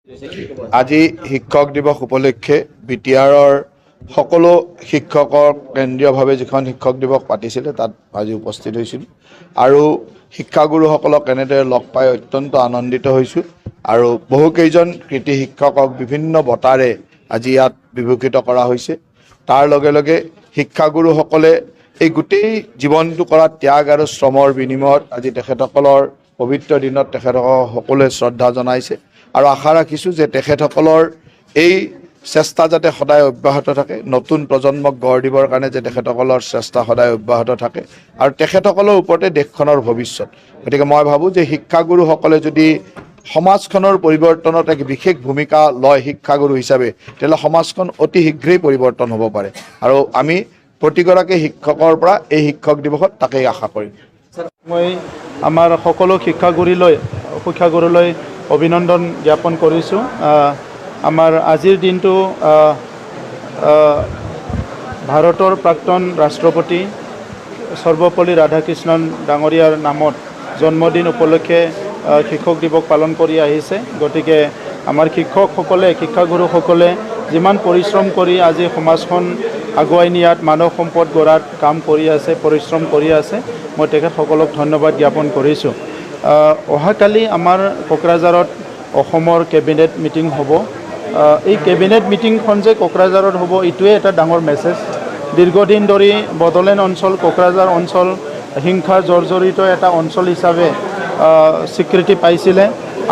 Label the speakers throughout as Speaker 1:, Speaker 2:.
Speaker 1: আজি শিক্ষক দিৱস উপলক্ষে বিটিআৰৰ সকলো শিক্ষকৰ কেন্দ্ৰীয়ভাৱে যিখন শিক্ষক দিৱস পাতিছিলে তাত আজি উপস্থিত হৈছিলোঁ আৰু শিক্ষাগুৰুসকলক এনেদৰে লগ পাই অত্যন্ত আনন্দিত হৈছোঁ আৰু বহুকেইজন কৃতি শিক্ষকক বিভিন্ন বঁটাৰে আজি ইয়াত বিভূষিত কৰা হৈছে। তাৰ লগে লগে শিক্ষাগুৰুসকলে এই গোটেই জীৱনটো কৰা ত্যাগ আৰু শ্ৰমৰ বিনিময়ত আজি তেখেতসকলৰ পবিত্ৰ দিনত তেখেতসকলক সকলোৱে শ্ৰদ্ধা জনাইছে আৰু আশা ৰাখিছোঁ যে তেখেতসকলৰ এই চেষ্টা যাতে সদায় অব্যাহত থাকে, নতুন প্ৰজন্মক গঢ় দিবৰ কাৰণে যে তেখেতসকলৰ চেষ্টা সদায় অব্যাহত থাকে আৰু তেখেতসকলৰ ওপৰতে দেশখনৰ ভৱিষ্যত। গতিকে মই ভাবোঁ যে শিক্ষাগুৰুসকলে যদি সমাজখনৰ পৰিৱৰ্তনত এক বিশেষ ভূমিকা লয় শিক্ষাগুৰু হিচাপে, তেতিয়াহ'লে সমাজখন অতি শীঘ্ৰেই পৰিৱৰ্তন হ'ব পাৰে আৰু আমি প্ৰতিগৰাকী শিক্ষকৰ পৰা এই শিক্ষক দিৱসত তাকেই আশা কৰিম।
Speaker 2: মই আমাৰ সকলো শিক্ষাগুৰুলৈ অভিনন্দন জ্ঞাপন কৰিছোঁ। আমাৰ আজিৰ দিনটো ভাৰতৰ প্ৰাক্তন ৰাষ্ট্ৰপতি সৰ্বপল্লী ৰাধাকৃষ্ণন ডাঙৰীয়াৰ নামত জন্মদিন উপলক্ষে শিক্ষক দিৱস পালন কৰি আহিছে। গতিকে আমাৰ শিক্ষাগুৰুসকলে যিমান পৰিশ্ৰম কৰি আজি সমাজখন আগুৱাই নিয়াত মানৱ সম্পদ গঢ়াত কাম কৰি আছে, পৰিশ্ৰম কৰি আছে, মই তেখেতসকলক ধন্যবাদ জ্ঞাপন কৰিছোঁ। অহাকালি আমাৰ কোকৰাঝাৰত অসমৰ কেবিনেট মিটিং হ'ব। এই কেবিনেট মিটিংখন যে কোকৰাঝাৰত হ'ব এইটোৱে এটা ডাঙৰ মেছেজ। দীৰ্ঘদিন ধৰি বড়োলেণ্ড অঞ্চল, কোকৰাঝাৰ অঞ্চল হিংসা জৰ্জৰিত এটা অঞ্চল হিচাপে স্বীকৃতি পাইছিলে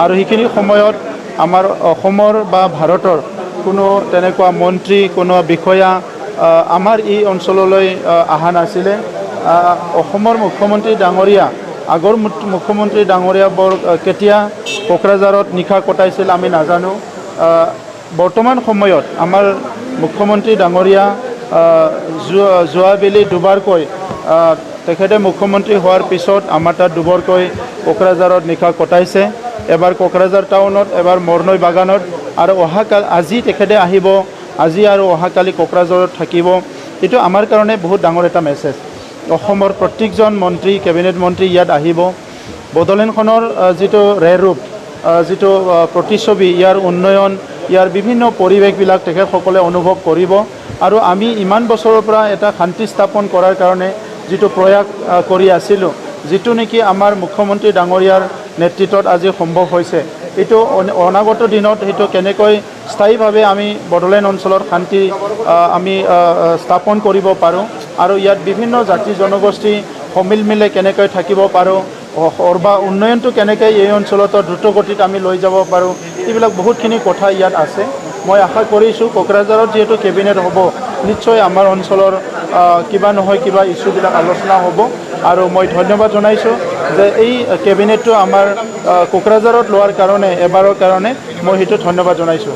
Speaker 2: আৰু সেইখিনি সময়ত আমাৰ অসমৰ বা ভাৰতৰ কোনো তেনেকুৱা মন্ত্ৰী, কোনো বিষয়া আমাৰ এই অঞ্চললৈ অহা নাছিলে। অসমৰ মুখ্যমন্ত্ৰী ডাঙৰীয়া, আগৰ মুখ্যমন্ত্ৰী ডাঙৰীয়া কেতিয়া কোকৰাঝাৰত নিশা কটাইছিল আমি নাজানো। বৰ্তমান সময়ত আমাৰ মুখ্যমন্ত্ৰী ডাঙৰীয়া যোৱাবেলি দুবাৰকৈ তেখেতে মুখ্যমন্ত্ৰী হোৱাৰ পিছত আমাৰ তাত দুবাৰকৈ কোকৰাঝাৰত নিশা কটাইছে। এবাৰ কোকৰাঝাৰ টাউনত, এবাৰ মৰনৈ বাগানত আৰু আজি তেখেতে আহিব, আজি আৰু অহাকালি কোকৰাঝাৰত থাকিব। এইটো আমাৰ কাৰণে বহুত ডাঙৰ এটা মেছেজ। অসমৰ প্ৰত্যেকজন মন্ত্ৰী, কেবিনেট মন্ত্ৰী ইয়াত আহিব। বড়োলেণ্ডখনৰ যিটো ৰূপ, যিটো প্ৰতিচ্ছবি, ইয়াৰ উন্নয়ন, ইয়াৰ বিভিন্ন পৰিৱেশবিলাক তেখেতসকলে অনুভৱ কৰিব আৰু আমি ইমান বছৰৰ পৰা এটা শান্তি স্থাপন কৰাৰ কাৰণে যিটো প্ৰয়াস কৰি আছিলোঁ, যিটো নেকি আমাৰ মুখ্যমন্ত্ৰী ডাঙৰীয়াৰ নেতৃত্বত আজি সম্ভৱ হৈছে, এইটো অনাগত দিনত সেইটো কেনেকৈ স্থায়ীভাৱে আমি বড়োলেণ্ড অঞ্চলত শান্তি আমি স্থাপন কৰিব পাৰোঁ আৰু ইয়াত বিভিন্ন জাতি জনগোষ্ঠী সমিলমিলে কেনেকৈ থাকিব পাৰোঁ বা উন্নয়নটো কেনেকৈ এই অঞ্চলত দ্ৰুতগতিত আমি লৈ যাব পাৰোঁ, এইবিলাক বহুতখিনি কথা ইয়াত আছে। মই আশা কৰিছোঁ কোকৰাঝাৰত যিহেতু কেবিনেট হ'ব, নিশ্চয় আমাৰ অঞ্চলৰ কিবা নহয় কিবা ইছ্যুবিলাক আলোচনা হ'ব আৰু মই ধন্যবাদ জনাইছোঁ যে এই কেবিনেটটো আমাৰ কোকৰাঝাৰত লোৱাৰ কাৰণে, এবাৰৰ কাৰণে মই সেইটো ধন্যবাদ জনাইছোঁ।